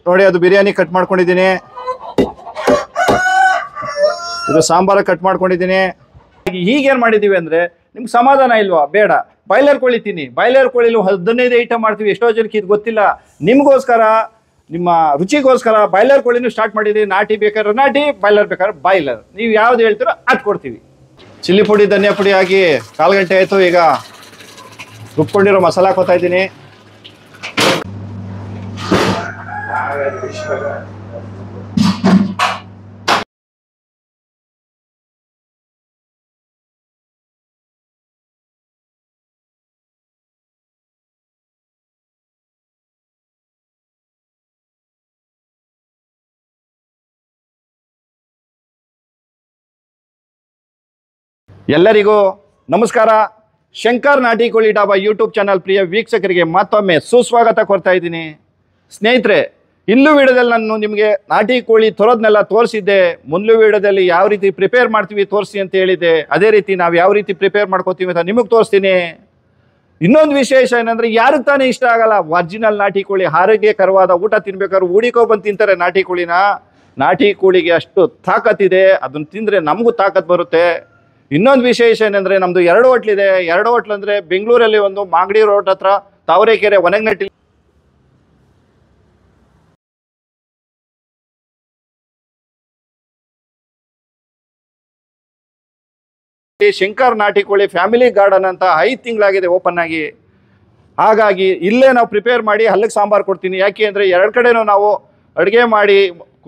ನೋಡಿ ಅದು ಬಿರಿಯಾನಿ ಕಟ್ ಮಾಡ್ಕೊಂಡಿದ್ದೀನಿ, ಇದು ಸಾಂಬಾರ ಕಟ್ ಮಾಡ್ಕೊಂಡಿದ್ದೀನಿ. ಹೀಗೇನು ಮಾಡಿದ್ದೀವಿ ಅಂದರೆ ನಿಮ್ಗೆ ಸಮಾಧಾನ ಇಲ್ವಾ? ಬೇಡ, ಬಾಯ್ಲರ್ ಕೋಳಿ ತಿನ್ನಿ. ಬಾಯ್ಲರ್ ಕೋಳಿಲು 15 ಐಟಮ್ ಮಾಡ್ತೀವಿ. ಎಷ್ಟೋ ಜನಕ್ಕೆ ಇದು ಗೊತ್ತಿಲ್ಲ. ನಿಮಗೋಸ್ಕರ, ನಿಮ್ಮ ರುಚಿಗೋಸ್ಕರ ಬಾಯ್ಲರ್ ಕೋಳಿನೂ ಸ್ಟಾರ್ಟ್ ಮಾಡಿದ್ದೀವಿ. ನಾಟಿ ಬೇಕಾದ್ರೆ ನಾಟಿ, ಬಾಯ್ಲರ್ ಬೇಕಾದ್ರೆ ಬಾಯ್ಲರ್, ನೀವು ಯಾವ್ದು ಹೇಳ್ತೀರೋ ಅದು ಕೊಡ್ತೀವಿ. ಚಿಲ್ಲಿ ಪುಡಿ, ಧನಿಯಾ ಪುಡಿ ಹಾಕಿ 1/4 ಗಂಟೆ ಆಯಿತು. ಈಗ ರುಬ್ಕೊಂಡಿರೋ ಮಸಾಲ ಹಾಕೋತಾ ಇದ್ದೀನಿ. ಎಲ್ಲರಿಗೂ ನಮಸ್ಕಾರ. ಶಂಕರ್ ನಾಟಿ ಕೋಳಿ ಡಾಬಾ ಯೂಟ್ಯೂಬ್ ಚಾನಲ್ ಪ್ರಿಯ ವೀಕ್ಷಕರಿಗೆ ಮತ್ತೊಮ್ಮೆ ಸುಸ್ವಾಗತ ಕೊಡ್ತಾ ಇದ್ದೀನಿ. ಸ್ನೇಹಿತರೆ, ಇಲ್ಲೂ ವಿಡಿಯೋದಲ್ಲಿ ನಾನು ನಿಮಗೆ ನಾಟಿ ಕೋಳಿ ತರೋದನ್ನೆಲ್ಲ ತೋರಿಸಿದ್ದೆ. ಮುಂದೆ ವಿಡಿಯೋದಲ್ಲಿ ಯಾವ ರೀತಿ ಪ್ರಿಪೇರ್ ಮಾಡ್ತೀವಿ ತೋರಿಸಿ ಅಂತ ಹೇಳಿದ್ದೆ. ಅದೇ ರೀತಿ ನಾವು ಯಾವ ರೀತಿ ಪ್ರಿಪೇರ್ ಮಾಡ್ಕೋತೀವಿ ಅಂತ ನಿಮಗೆ ತೋರಿಸ್ತೀನಿ. ಇನ್ನೊಂದು ವಿಶೇಷ ಏನಂದರೆ, ಯಾರಿಗೆ ತಾನೇ ಇಷ್ಟ ಆಗಲ್ಲ ಒರಿಜಿನಲ್ ನಾಟಿ ಕೋಳಿ? ಆರೋಗ್ಯಕರವಾದ ಊಟ ತಿನ್ಬೇಕಾದ್ರೆ ಹೂಡಿಕೊಬಂದು ತಿಂತಾರೆ ನಾಟಿ ಕೋಳಿನ. ನಾಟಿ ಕೋಳಿಗೆ ಅಷ್ಟು ತಾಕತ್ತಿದೆ, ಅದನ್ನು ತಿಂದರೆ ನಮಗೂ ತಾಕತ್ತು ಬರುತ್ತೆ. ಇನ್ನೊಂದು ವಿಶೇಷ ಏನಂದರೆ, ನಮ್ಮದು 2 ಹೋಟ್ಲಿದೆ. 2 ಹೋಟ್ಲು ಅಂದರೆ ಬೆಂಗಳೂರಲ್ಲಿ ಒಂದು, ಮಾಗಡಿ ರೋಡ್ ಹತ್ರ ತಾವರೆಕೆರೆ ಒನಗನಟ್ಟಿ ಶಂಕರ್ ನಾಟಿ ಕೋಳಿ ಫ್ಯಾಮಿಲಿ ಗಾರ್ಡನ್ ಅಂತ 5 ತಿಂಗಳಾಗಿದೆ ಓಪನ್ ಆಗಿ. ಹಾಗಾಗಿ ಇಲ್ಲೇ ನಾವು ಪ್ರಿಪೇರ್ ಮಾಡಿ ಹಲ್ಲಿಗೆ ಸಾಂಬಾರು ಕೊಡ್ತೀನಿ. ಯಾಕೆ ಅಂದರೆ 2 ಕಡೆನೂ ನಾವು ಅಡುಗೆ ಮಾಡಿ,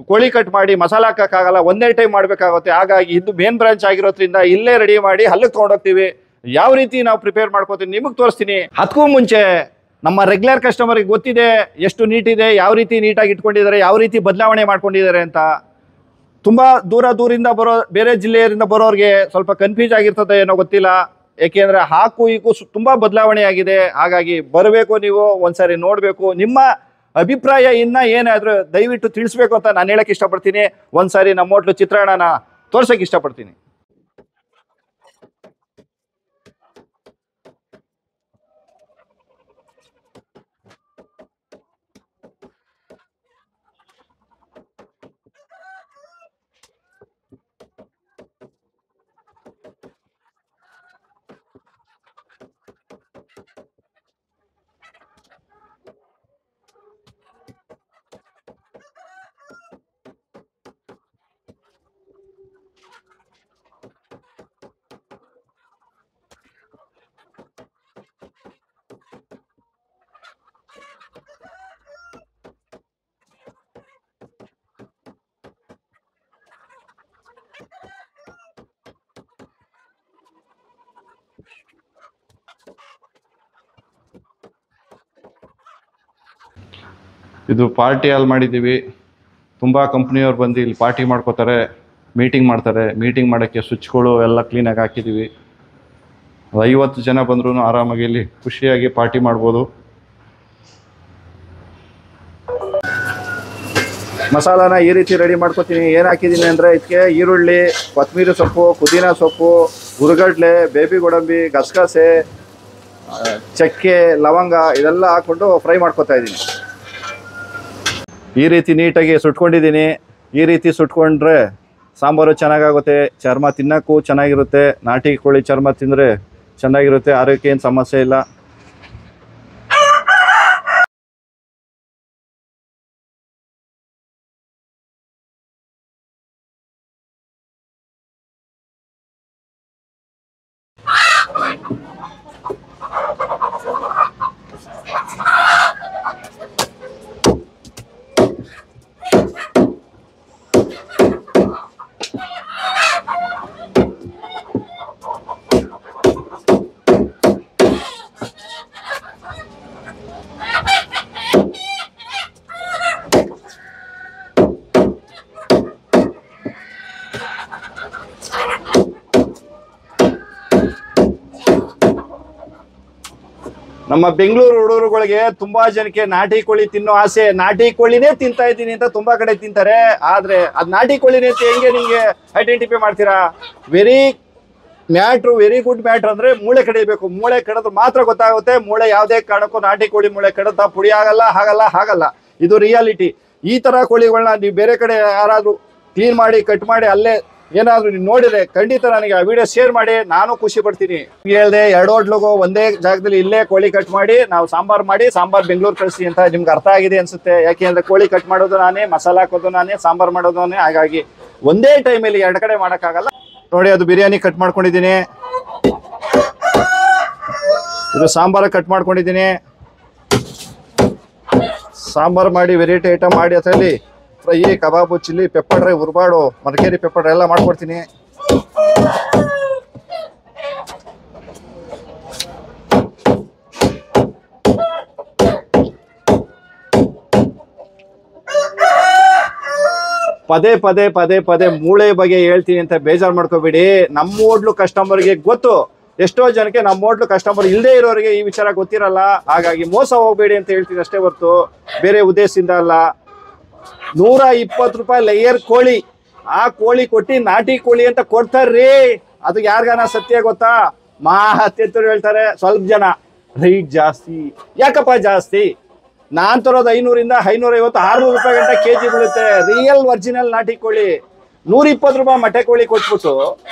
ಕೋಳಿ ಕಟ್ ಮಾಡಿ ಮಸಾಲ ಹಾಕೋಕ್ಕಾಗಲ್ಲ, ಒಂದೇ ಟೈಮ್ ಮಾಡಬೇಕಾಗುತ್ತೆ. ಹಾಗಾಗಿ ಇದು ಮೇನ್ ಬ್ರಾಂಚ್ ಆಗಿರೋದ್ರಿಂದ ಇಲ್ಲೇ ರೆಡಿ ಮಾಡಿ ಹಲ್ಲಿಗೆ ತೊಗೊಂಡೋಗ್ತೀವಿ. ಯಾವ ರೀತಿ ನಾವು ಪ್ರಿಪೇರ್ ಮಾಡ್ಕೋತೀವಿ ನಿಮಗೆ ತೋರಿಸ್ತೀನಿ. ಅದಕ್ಕೂ ಮುಂಚೆ ನಮ್ಮ ರೆಗ್ಯುಲರ್ ಕಸ್ಟಮರಿಗೆ ಗೊತ್ತಿದೆ ಎಷ್ಟು ನೀಟಿದೆ, ಯಾವ ರೀತಿ ನೀಟಾಗಿ ಇಟ್ಕೊಂಡಿದ್ದಾರೆ, ಯಾವ ರೀತಿ ಬದಲಾವಣೆ ಮಾಡ್ಕೊಂಡಿದ್ದಾರೆ ಅಂತ. ತುಂಬ ದೂರದಿಂದ ಬರೋ, ಬೇರೆ ಜಿಲ್ಲೆಯಿಂದ ಬರೋರಿಗೆ ಸ್ವಲ್ಪ ಕನ್ಫ್ಯೂಸ್ ಆಗಿರ್ತದೆ ಏನೋ ಗೊತ್ತಿಲ್ಲ. ಏಕೆಂದರೆ ಹಾಕು ಈಕು ತುಂಬ ಬದಲಾವಣೆ ಆಗಿದೆ. ಹಾಗಾಗಿ ಬರಬೇಕು, ನೀವು ಒಂದ್ಸರಿ ನೋಡಬೇಕು. ನಿಮ್ಮ ಅಭಿಪ್ರಾಯ ಇನ್ನು ಏನಾದರೂ ದಯವಿಟ್ಟು ತಿಳಿಸ್ಬೇಕು ಅಂತ ನಾನು ಹೇಳಕ್ಕೆ ಇಷ್ಟಪಡ್ತೀನಿ. ಒಂದ್ಸಾರಿ ನಮ್ಮ ಹೋಟ್ಲು ಚಿತ್ರಾನ್ನನ ತೋರ್ಸೋಕ್ಕೆ ಇಷ್ಟಪಡ್ತೀನಿ. ಇದು ಪಾರ್ಟಿ ಹಾಲ್ ಮಾಡಿದ್ದೀವಿ. ತುಂಬ ಕಂಪ್ನಿಯವ್ರು ಬಂದು ಇಲ್ಲಿ ಪಾರ್ಟಿ ಮಾಡ್ಕೋತಾರೆ, ಮೀಟಿಂಗ್ ಮಾಡ್ತಾರೆ. ಮೀಟಿಂಗ್ ಮಾಡೋಕ್ಕೆ ಸ್ವಿಚ್ಗಳು ಎಲ್ಲ ಕ್ಲೀನಾಗಿ ಹಾಕಿದ್ದೀವಿ. 50 ಜನ ಬಂದ್ರೂ ಆರಾಮಾಗಿ ಇಲ್ಲಿ ಖುಷಿಯಾಗಿ ಪಾರ್ಟಿ ಮಾಡ್ಬೋದು. ಮಸಾಲಾನ ಈ ರೀತಿ ರೆಡಿ ಮಾಡ್ಕೊತೀನಿ. ಏನು ಹಾಕಿದ್ದೀನಿ ಅಂದರೆ, ಇದಕ್ಕೆ ಈರುಳ್ಳಿ, ಕೊತ್ತಂಬರಿ ಸೊಪ್ಪು, ಪುದೀನ ಸೊಪ್ಪು, ಹುರುಗಡ್ಲೆ, ಬೇಬಿ ಗೋಡಂಬಿ, ಗಸಗಸೆ, ಚಕ್ಕೆ, ಲವಂಗ ಇದೆಲ್ಲ ಹಾಕ್ಕೊಂಡು ಫ್ರೈ ಮಾಡ್ಕೊತಾ ಇದ್ದೀನಿ. ಈ ರೀತಿ ನೀಟಾಗಿ ಸುಟ್ಕೊಂಡಿದ್ದೀನಿ. ಈ ರೀತಿ ಸುಟ್ಕೊಂಡ್ರೆ ಸಾಂಬಾರು ಚೆನ್ನಾಗಾಗುತ್ತೆ, ಚರ್ಮ ತಿನ್ನೋಕ್ಕೂ ಚೆನ್ನಾಗಿರುತ್ತೆ. ನಾಟಿ ಕೋಳಿ ಚರ್ಮ ತಿಂದರೆ ಚೆನ್ನಾಗಿರುತ್ತೆ, ಆರೋಗ್ಯಕ್ಕೆ ಏನು ಸಮಸ್ಯೆ ಇಲ್ಲ. ನಮ್ಮ ಬೆಂಗಳೂರು ಹುಡುಗರುಗಳಿಗೆ ತುಂಬಾ ಜನಕ್ಕೆ ನಾಟಿ ಕೋಳಿ ತಿನ್ನೋ ಆಸೆ. ನಾಟಿ ಕೋಳಿನೇ ತಿಂತಾ ಇದ್ದೀನಿ ಅಂತ ತುಂಬಾ ಕಡೆ ತಿಂತಾರೆ. ಆದ್ರೆ ಅದು ನಾಟಿ ಕೋಳಿನೇ ಅಂತ ಹೆಂಗೆ ನಿಮಗೆ ಐಡೆಂಟಿಫೈ ಮಾಡ್ತೀರಾ? ವೆರಿ ಗುಡ್ ಮ್ಯಾಟ್ರ್ ಅಂದ್ರೆ ಮೂಳೆ ಕಡಿಬೇಕು. ಮೂಳೆ ಕಡಿದ್ರೆ ಮಾತ್ರ ಗೊತ್ತಾಗುತ್ತೆ. ಮೂಳೆ ಯಾವುದೇ ಕಾರಣಕ್ಕೂ ನಾಟಿ ಕೋಳಿ ಮೂಳೆ ಕಡಿದ ಪುಡಿ ಆಗಲ್ಲ. ಇದು ರಿಯಾಲಿಟಿ. ಈ ಥರ ಕೋಳಿಗಳನ್ನ ನೀವು ಬೇರೆ ಕಡೆ ಯಾರಾದರೂ ಕ್ಲೀನ್ ಮಾಡಿ ಕಟ್ ಮಾಡಿ ಅಲ್ಲೇ ಏನಾದರೂ ನೀವು ನೋಡಿದ್ರೆ ಖಂಡಿತ ನನಗೆ ಆ ವಿಡಿಯೋ ಶೇರ್ ಮಾಡಿ, ನಾನು ಖುಷಿ ಪಡ್ತೀನಿ. ಹೇಳ್ದೆ 2 ಹೋಟ್ಲಿಗೂ ಒಂದೇ ಜಾಗದಲ್ಲಿ ಇಲ್ಲೇ ಕೋಳಿ ಕಟ್ ಮಾಡಿ ನಾವು ಸಾಂಬಾರು ಮಾಡಿ ಸಾಂಬಾರು ಬೆಂಗಳೂರು ಕಳಿಸಿ ಅಂತ ನಿಮ್ಗೆ ಅರ್ಥ ಆಗಿದೆ ಅನ್ಸುತ್ತೆ. ಯಾಕೆಂದ್ರೆ ಕೋಳಿ ಕಟ್ ಮಾಡೋದು ನಾನೇ, ಮಸಾಲ ಹಾಕೋದು ನಾನೇ, ಸಾಂಬಾರು ಮಾಡೋದು ನಾನೇ. ಹಾಗಾಗಿ ಒಂದೇ ಟೈಮಲ್ಲಿ 2 ಕಡೆ ಮಾಡೋಕ್ಕಾಗಲ್ಲ. ನೋಡಿ ಅದು ಬಿರಿಯಾನಿ ಕಟ್ ಮಾಡ್ಕೊಂಡಿದ್ದೀನಿ, ಇದು ಸಾಂಬಾರು ಕಟ್ ಮಾಡ್ಕೊಂಡಿದ್ದೀನಿ. ಸಾಂಬಾರು ಮಾಡಿ ವೆರೈಟಿ ಐಟಮ್ ಮಾಡಿ ಅದರಲ್ಲಿ fry, kebab, chilli, pepper dry, ಉರ್ಬಾಡು, ಮರಕೇರಿ ಪೆಪ್ಪರ್ ಡ್ರೈ ಎಲ್ಲ ಮಾಡ್ಕೊಡ್ತೀನಿ. ಪದೇ ಪದೇ ಪದೇ ಪದೇ ಮೂಳೆ ಬಗ್ಗೆ ಹೇಳ್ತೀನಿ ಅಂತ ಬೇಜಾರು ಮಾಡ್ಕೋಬೇಡಿ. ನಮ್ಮ ಹೋಟ್ಲು ಕಸ್ಟಮರ್ಗೆ ಗೊತ್ತು, ಎಷ್ಟೋ ಜನಕ್ಕೆ ನಮ್ಮ ಹೋಟ್ಲು ಕಸ್ಟಮರ್ ಇಲ್ಲದೆ ಇರೋರಿಗೆ ಈ ವಿಚಾರ ಗೊತ್ತಿರಲ್ಲ. ಹಾಗಾಗಿ ಮೋಸ ಹೋಗಬೇಡಿ ಅಂತ ಹೇಳ್ತೀನಿ ಅಷ್ಟೇ ಹೊರ್ತು ಬೇರೆ ಉದ್ದೇಶದಿಂದ ಅಲ್ಲ. 120 ರೂಪಾಯಿ ಲೇಯರ್ ಕೋಳಿ, ಆ ಕೋಳಿ ಕೊಟ್ಟು ನಾಟಿ ಕೋಳಿ ಅಂತ ಕೊಡ್ತಾರ್ರಿ. ಅದು ಯಾರಿಗಾನ ಸತ್ಯ ಗೊತ್ತಾ? ಮಾತೆತ್ತರು ಹೇಳ್ತಾರೆ ಸ್ವಲ್ಪ ಜನ, ರೈಟ್ ಜಾಸ್ತಿ. ಯಾಕಪ್ಪ ಜಾಸ್ತಿ? ನಾನ್ ತರೋದು 500 ಇಂದ 550, 600 ರೂಪಾಯಿ ಗಂಟ ಕೆಜಿ ಬೀಳುತ್ತೆ. ರಿಯಲ್ ಒರಿಜಿನಲ್ ನಾಟಿ ಕೋಳಿ 120 ರೂಪಾಯಿ ಮೊಟ್ಟೆ ಕೋಳಿ ಕೊಟ್ಬಿಟ್ಟು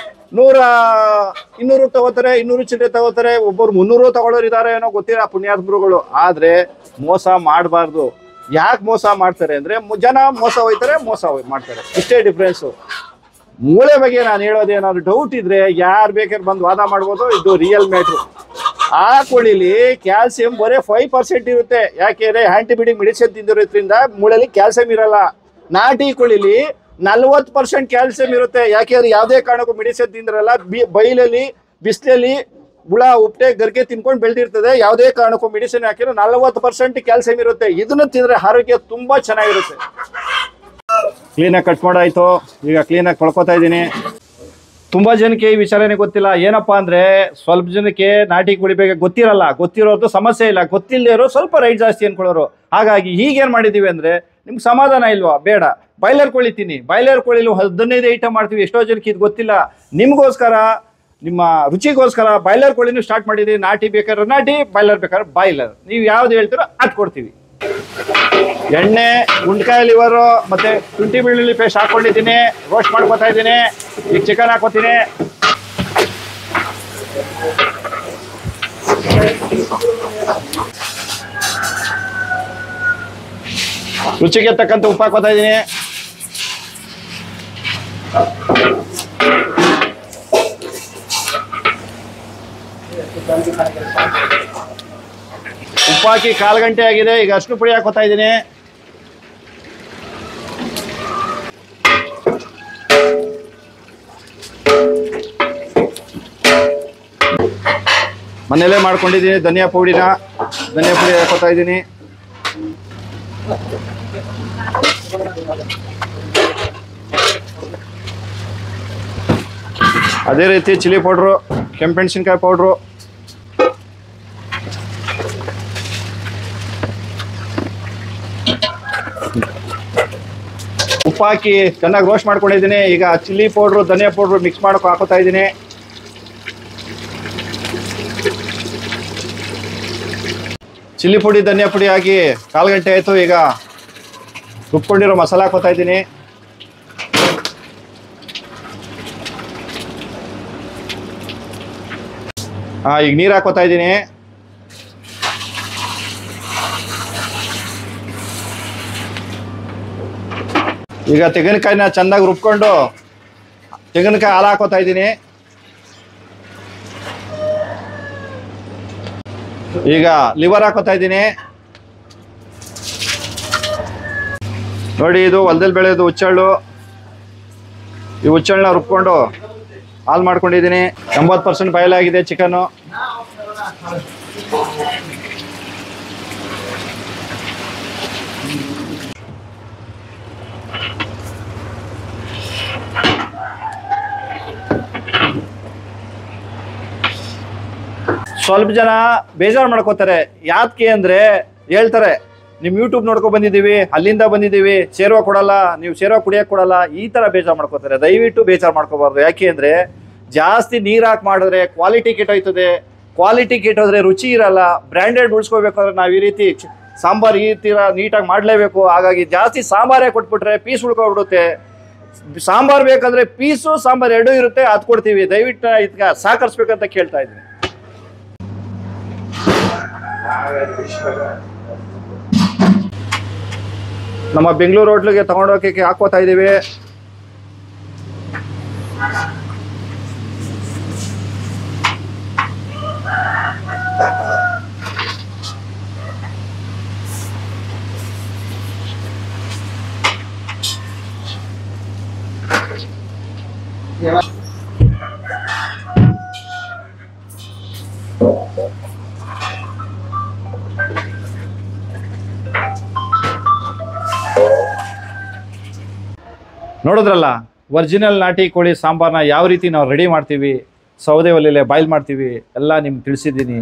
200 ತಗೋತಾರೆ, 200 ಚಿಲ್ಲರೆ ತಗೋತಾರೆ. ಒಬ್ಬರು 300 ತಗೊಳ್ಳೋರು ಇದಾರೆ ಏನೋ ಗೊತ್ತಿಲ್ಲ, ಪುಣ್ಯಾತ್ಮರುಗಳು. ಆದ್ರೆ ಮೋಸ ಮಾಡಬಾರ್ದು. ಯಾಕೆ ಮೋಸ ಮಾಡ್ತಾರೆ ಅಂದ್ರೆ ಜನ ಮೋಸ ಹೋಯ್ತಾರೆ, ಮೋಸ ಮಾಡ್ತಾರೆ, ಇಷ್ಟೇ ಡಿಫ್ರೆನ್ಸು. ಮೂಳೆ ಬಗ್ಗೆ ನಾನು ಹೇಳೋದೇನಾದ್ರು ಡೌಟ್ ಇದ್ರೆ ಯಾರು ಬೇಕಾದ್ರೆ ಬಂದು ವಾದ ಮಾಡ್ಬೋದು. ಇದು ರಿಯಲ್ ಮ್ಯಾಟ್ರು. ಆ ಕೋಳಿಲಿ ಕ್ಯಾಲ್ಸಿಯಂ ಬರೀ 5% ಇರುತ್ತೆ. ಯಾಕೆಂದ್ರೆ ಆಂಟಿಬಯೋಟಿಕ್ ಮೆಡಿಸಿನ್ ತಿಂದಿರೋದ್ರಿಂದ ಮೂಳೆಲಿ ಕ್ಯಾಲ್ಸಿಯಂ ಇರಲ್ಲ. ನಾಟಿ ಕೋಳಿಲಿ 40% ಕ್ಯಾಲ್ಸಿಯಂ ಇರುತ್ತೆ. ಯಾಕೆಂದ್ರೆ ಯಾವುದೇ ಕಾರಣಕ್ಕೂ ಮೆಡಿಸಿನ್ ತಿಂದಿರಲ್ಲ. ಬೈಲಲ್ಲಿ, ಬಿಸಿಲಲ್ಲಿ ಹುಳ, ಉಪ್ಪೆ, ಗರ್ಗೆ ತಿನ್ಕೊಂಡು ಬೆಳೆದಿರ್ತದೆ. ಯಾವುದೇ ಕಾರಣಕ್ಕೂ ಮೆಡಿಸಿನ್ ಹಾಕಿರೋ 40% ಕ್ಯಾಲ್ಸಿಯಂ ಇರುತ್ತೆ. ಇದನ್ನು ತಿಂದ್ರೆ ಆರೋಗ್ಯ ತುಂಬಾ ಚೆನ್ನಾಗಿರುತ್ತೆ. ಕ್ಲೀನಾಗಿ ಕಟ್ ಮಾಡಾಯ್ತು, ಈಗ ಕ್ಲೀನಾಗಿ ತೊಳ್ಕೊತಾ ಇದ್ದೀನಿ. ತುಂಬಾ ಜನಕ್ಕೆ ಈ ವಿಚಾರನೇ ಗೊತ್ತಿಲ್ಲ. ಏನಪ್ಪಾ ಅಂದ್ರೆ ಸ್ವಲ್ಪ ಜನಕ್ಕೆ ನಾಟಿ ಕೋಳಿ ಬಗ್ಗೆ ಗೊತ್ತಿರಲ್ಲ. ಗೊತ್ತಿರೋದು ಸಮಸ್ಯೆ ಇಲ್ಲ, ಗೊತ್ತಿಲ್ಲದೆ ಇರೋ ಸ್ವಲ್ಪ ರೈಟ್ ಜಾಸ್ತಿ ಅನ್ಕೊಳ್ಳೋರು. ಹಾಗಾಗಿ ಈಗೇನ್ ಮಾಡಿದೀವಿ ಅಂದ್ರೆ ನಿಮ್ಗೆ ಸಮಾಧಾನ ಇಲ್ವಾ? ಬೇಡ, ಬಾಯ್ಲರ್ ಕೋಳಿ ತಿನ್ನಿ. ಬಾಯ್ಲರ್ ಕೋಳಿಲಿ 15 ಐಟಮ್ ಮಾಡ್ತೀವಿ. ಎಷ್ಟೋ ಜನಕ್ಕೆ ಇದು ಗೊತ್ತಿಲ್ಲ. ನಿಮ್ಗೋಸ್ಕರ, ನಿಮ್ಮ ರುಚಿಗೋಸ್ಕರ ಬಾಯ್ಲರ್ ಕೋಳಿನೂ ಸ್ಟಾರ್ಟ್ ಮಾಡಿದೀವಿ. ನಾಟಿ ಬೇಕಾದ್ರೆ ನಾಟಿ, ಬಾಯ್ಲರ್ ಬೇಕಾದ್ರೆ ಬಾಯ್ಲರ್. ನೀವು ಯಾವ್ದು ಹೇಳ್ತೀರೋ ಅದು ಕೊಡ್ತೀವಿ. ಎಣ್ಣೆ, ಗುಂಡ್ಕಾಯಿ ಲಿವರು ಮತ್ತೆ ಶುಂಠಿ ಬೆಳ್ಳುಳ್ಳಿ ಪೇಸ್ಟ್ ಹಾಕೊಂಡಿದ್ದೀನಿ. ರೋಸ್ಟ್ ಮಾಡ್ಕೊತಾ ಇದ್ದೀನಿ. ಈಗ ಚಿಕನ್ ಹಾಕೋತೀನಿ. ರುಚಿಗೆ ತಕ್ಕಂತೆ ಉಪ್ಪು ಹಾಕೋತಾ ಇದ್ದೀನಿ. ಉಪ್ಪು ಹಾಕಿ 1/4 ಗಂಟೆ ಆಗಿದೆ. ಈಗ ಅರಿಶಿನ ಪುಡಿ ಹಾಕೋತಾ ಇದ್ದೀನಿ. ಮನೆಯಲ್ಲೇ ಮಾಡ್ಕೊಂಡಿದ್ದೀನಿ ಧನಿಯಾ ಪುಡಿ ಹಾಕೋತಾ ಇದ್ದೀನಿ. ಅದೇ ರೀತಿ ಚಿಲ್ಲಿ ಪೌಡ್ರು, ಕೆಂಪೆಣಸಿನ್ಕಾಯಿ ಪೌಡ್ರು, ಉಪ್ಪು ಹಾಕಿ ಚೆನ್ನಾಗಿ ರೋಸ್ಟ್ ಮಾಡ್ಕೊಂಡಿದ್ದೀನಿ. ಈಗ ಚಿಲ್ಲಿ ಪೌಡ್ರು, ಧನಿಯಾ ಪೌಡ್ರು ಮಿಕ್ಸ್ ಮಾಡೋಕೆ ಹಾಕೋತಾ ಇದ್ದೀನಿ. ಚಿಲ್ಲಿ ಪುಡಿ, ಧನಿಯಾ ಪುಡಿ ಹಾಕಿ 1/4 ಗಂಟೆ ಆಯಿತು. ಈಗ ರುಬ್ಕೊಂಡಿರೋ ಮಸಾಲ ಹಾಕೋತಾ ಇದ್ದೀನಿ. ಈಗ ನೀರು ಹಾಕೋತಾ ಇದ್ದೀನಿ. ಈಗ ತೆಂಗಿನಕಾಯಿನ ಚೆನ್ನಾಗಿ ರುಬ್ಕೊಂಡು ತೆಂಗಿನಕಾಯಿ ಹಾಲು ಹಾಕೋತಾ ಇದ್ದೀನಿ. ಈಗ ಲಿವರ್ ಹಾಕೋತಾ ಇದ್ದೀನಿ. ನೋಡಿ, ಇದು ಹೊಲದಲ್ಲಿ ಬೆಳೆಯೋದು ಹುಚ್ಚಳ್ಳು. ಈ ಹುಚ್ಚಳ್ಳನ್ನ ರುಬ್ಕೊಂಡು ಹಾಲು ಮಾಡ್ಕೊಂಡಿದ್ದೀನಿ. 80% ಬಾಯ್ಲ್ ಆಗಿದೆ ಚಿಕನ್ನು. ಸ್ವಲ್ಪ ಜನ ಬೇಜಾರು ಮಾಡ್ಕೋತಾರೆ. ಯಾಕೆ ಅಂದರೆ ಹೇಳ್ತಾರೆ, ನಿಮ್ಮ ಯೂಟ್ಯೂಬ್ ನೋಡ್ಕೊಂಡು ಬಂದಿದ್ದೀವಿ, ಅಲ್ಲಿಂದ ಬಂದಿದ್ದೀವಿ, ಸೇರುವ ಕೊಡಲ್ಲ, ನೀವು ಸೇರುವ ಕುಡಿಯೋಕೆ ಕೊಡಲ್ಲ, ಈ ಥರ ಬೇಜಾರು ಮಾಡ್ಕೋತಾರೆ. ದಯವಿಟ್ಟು ಬೇಜಾರು ಮಾಡ್ಕೋಬಾರ್ದು. ಯಾಕೆ ಅಂದರೆ ಜಾಸ್ತಿ ನೀರು ಹಾಕಿ ಮಾಡಿದ್ರೆ ಕ್ವಾಲಿಟಿ ಕೆಟ್ಟೋಯ್ತದೆ. ಕ್ವಾಲಿಟಿ ಕೆಟ್ಟೋದ್ರೆ ರುಚಿ ಇರಲ್ಲ. ಬ್ರ್ಯಾಂಡೆಡ್ ಉಳಿಸ್ಕೋಬೇಕಾದ್ರೆ ನಾವು ಈ ರೀತಿ ಸಾಂಬಾರು ಈ ತೀರ ನೀಟಾಗಿ ಮಾಡಲೇಬೇಕು. ಹಾಗಾಗಿ ಜಾಸ್ತಿ ಸಾಂಬಾರೇ ಕೊಟ್ಬಿಟ್ರೆ ಪೀಸ್ ಉಳ್ಕೊಬಿಡುತ್ತೆ. ಸಾಂಬಾರು ಬೇಕಂದ್ರೆ ಪೀಸು ಸಾಂಬಾರು ಎರಡೂ ಇರುತ್ತೆ, ಅದು ಕೊಡ್ತೀವಿ. ದಯವಿಟ್ಟು ಇದಕ್ಕೆ ಸಹಕರಿಸ್ಬೇಕಂತ ಕೇಳ್ತಾ ಇದ್ದೀನಿ. ನಮ್ಮ ಬೆಂಗಳೂರು ಹೋಟ್ಲಿಗೆ ತಗೊಂಡೋಗಕ್ಕೆ ಹಾಕೋತಾ ಇದ್ದೀವಿ. ನೋಡಿದ್ರಲ್ಲ, ಒರಿಜಿನಲ್ ನಾಟಿ ಕೋಳಿ ಸಾಂಬಾರನ್ನ ಯಾವ ರೀತಿ ನಾವು ರೆಡಿ ಮಾಡ್ತೀವಿ, ಸೌದೆ ಒಲೆಯಲ್ಲೇ ಬಾಯ್ಲ್ ಮಾಡ್ತೀವಿ ಎಲ್ಲ ನಿಮ್ಗೆ ತಿಳಿಸಿದ್ದೀನಿ.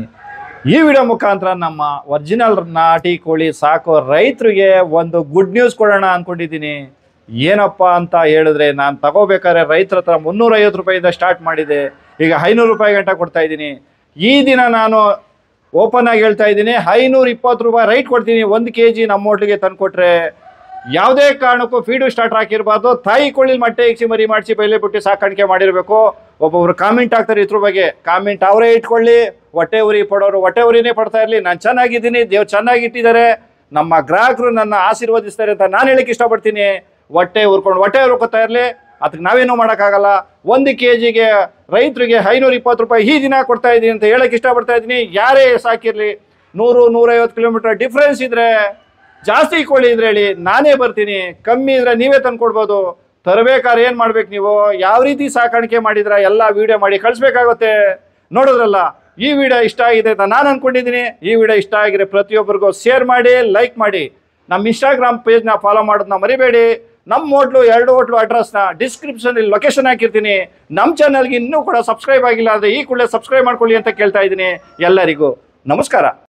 ಈ ವಿಡಿಯೋ ಮುಖಾಂತರ ನಮ್ಮ ಒರಿಜಿನಲ್ ನಾಟಿ ಕೋಳಿ ಸಾಕೋ ರೈತರಿಗೆ ಒಂದು ಗುಡ್ ನ್ಯೂಸ್ ಕೊಡೋಣ ಅಂದ್ಕೊಂಡಿದ್ದೀನಿ. ಏನಪ್ಪ ಅಂತ ಹೇಳಿದ್ರೆ, ನಾನು ತಗೋಬೇಕಾದ್ರೆ ರೈತರ ಹತ್ರ 350 ರೂಪಾಯಿಂದ ಸ್ಟಾರ್ಟ್ ಮಾಡಿದೆ, ಈಗ 500 ರೂಪಾಯಿ ಗಂಟ ಕೊಡ್ತಾ ಇದ್ದೀನಿ. ಈ ದಿನ ನಾನು ಓಪನ್ ಆಗಿ ಹೇಳ್ತಾ ಇದ್ದೀನಿ, 520 ರೂಪಾಯಿ ರೈಟ್ ಕೊಡ್ತೀನಿ. 1 kg ನಮ್ಮ ಹೋಟ್ಲಿಗೆ ತಂದು ಕೊಟ್ರೆ ಯಾವುದೇ ಕಾರಣಕ್ಕೂ ಫೀಡು ಸ್ಟಾರ್ಟರ್ ಹಾಕಿರಬಾರ್ದು. ತಾಯಿ ಕೋಳಿ ಮೊಟ್ಟೆ ಇಕ್ಸಿ ಮರಿ ಮಾಡಿಸಿ ಬಯಲೆ ಬಿಟ್ಟು ಸಾಕಾಣಿಕೆ ಮಾಡಿರಬೇಕು. ಒಬ್ಬೊಬ್ರು ಕಾಮೆಂಟ್ ಆಗ್ತಾರೆ ಇದ್ರ ಬಗ್ಗೆ. ಕಾಮೆಂಟ್ ಅವರೇ ಇಟ್ಕೊಳ್ಳಿ, ಹೊಟ್ಟೆ ಉರಿ ಪಡೋರು ಹೊಟ್ಟೆ ಉರಿನೇ ಪಡ್ತಾ ಇರಲಿ. ನಾನು ಚೆನ್ನಾಗಿದ್ದೀನಿ, ದೇವ್ರು ಚೆನ್ನಾಗಿಟ್ಟಿದ್ದಾರೆ, ನಮ್ಮ ಗ್ರಾಹಕರು ನನ್ನ ಆಶೀರ್ವದಿಸ್ತಾರೆ ಅಂತ ನಾನು ಹೇಳಕ್ಕೆ ಇಷ್ಟಪಡ್ತೀನಿ. ಹೊಟ್ಟೆ ಉರ್ಕೋತಾ ಇರಲಿ, ಅದಕ್ಕೆ ನಾವೇನೂ ಮಾಡೋಕ್ಕಾಗಲ್ಲ. 1 kgಗೆ ರೈತರಿಗೆ 520 ರೂಪಾಯಿ ಈ ದಿನ ಕೊಡ್ತಾ ಇದ್ದೀನಿ ಅಂತ ಹೇಳಕ್ಕೆ ಇಷ್ಟಪಡ್ತಾ ಇದ್ದೀನಿ. ಯಾರೇ ಸಾಕಿರಲಿ, 100-150 ಕಿಲೋಮೀಟರ್ ಡಿಫ್ರೆನ್ಸ್ ಇದ್ದರೆ, ಜಾಸ್ತಿ ಕೋಳಿ ಇದ್ರೆ ಹೇಳಿ, ನಾನೇ ಬರ್ತೀನಿ. ಕಮ್ಮಿ ಇದ್ರೆ ನೀವೇ ತಂದು ಕೊಡ್ಬೋದು. ತರಬೇಕಾದ್ರೆ ಏನು ಮಾಡ್ಬೇಕು, ನೀವು ಯಾವ ರೀತಿ ಸಾಕಾಣಿಕೆ ಮಾಡಿದ್ರ ಎಲ್ಲ ವಿಡಿಯೋ ಮಾಡಿ ಕಳಿಸ್ಬೇಕಾಗುತ್ತೆ. ನೋಡಿದ್ರಲ್ಲ, ಈ ವಿಡಿಯೋ ಇಷ್ಟ ಆಗಿದೆ ಅಂತ ನಾನು ಅಂದ್ಕೊಂಡಿದ್ದೀನಿ. ಈ ವಿಡಿಯೋ ಇಷ್ಟ ಆಗಿದ್ರೆ ಪ್ರತಿಯೊಬ್ಬರಿಗೂ ಶೇರ್ ಮಾಡಿ, ಲೈಕ್ ಮಾಡಿ. ನಮ್ಮ ಇನ್ಸ್ಟಾಗ್ರಾಮ್ ಪೇಜ್ನ ಫಾಲೋ ಮಾಡೋದನ್ನ ಮರಿಬೇಡಿ. ನಮ್ಮ ಹೋಟ್ಲು 2 ಹೋಟ್ಲು ಅಡ್ರೆಸ್ನ ಡಿಸ್ಕ್ರಿಪ್ಷನಲ್ಲಿ ಲೊಕೇಶನ್ ಹಾಕಿರ್ತೀನಿ. ನಮ್ಮ ಚಾನಲ್ಗೆ ಇನ್ನೂ ಕೂಡ ಸಬ್ಸ್ಕ್ರೈಬ್ ಆಗಿಲ್ಲ ಅಂದರೆ ಈ ಕೂಡಲೇ ಸಬ್ಸ್ಕ್ರೈಬ್ ಮಾಡ್ಕೊಳ್ಳಿ ಅಂತ ಕೇಳ್ತಾ ಇದ್ದೀನಿ. ಎಲ್ಲರಿಗೂ ನಮಸ್ಕಾರ.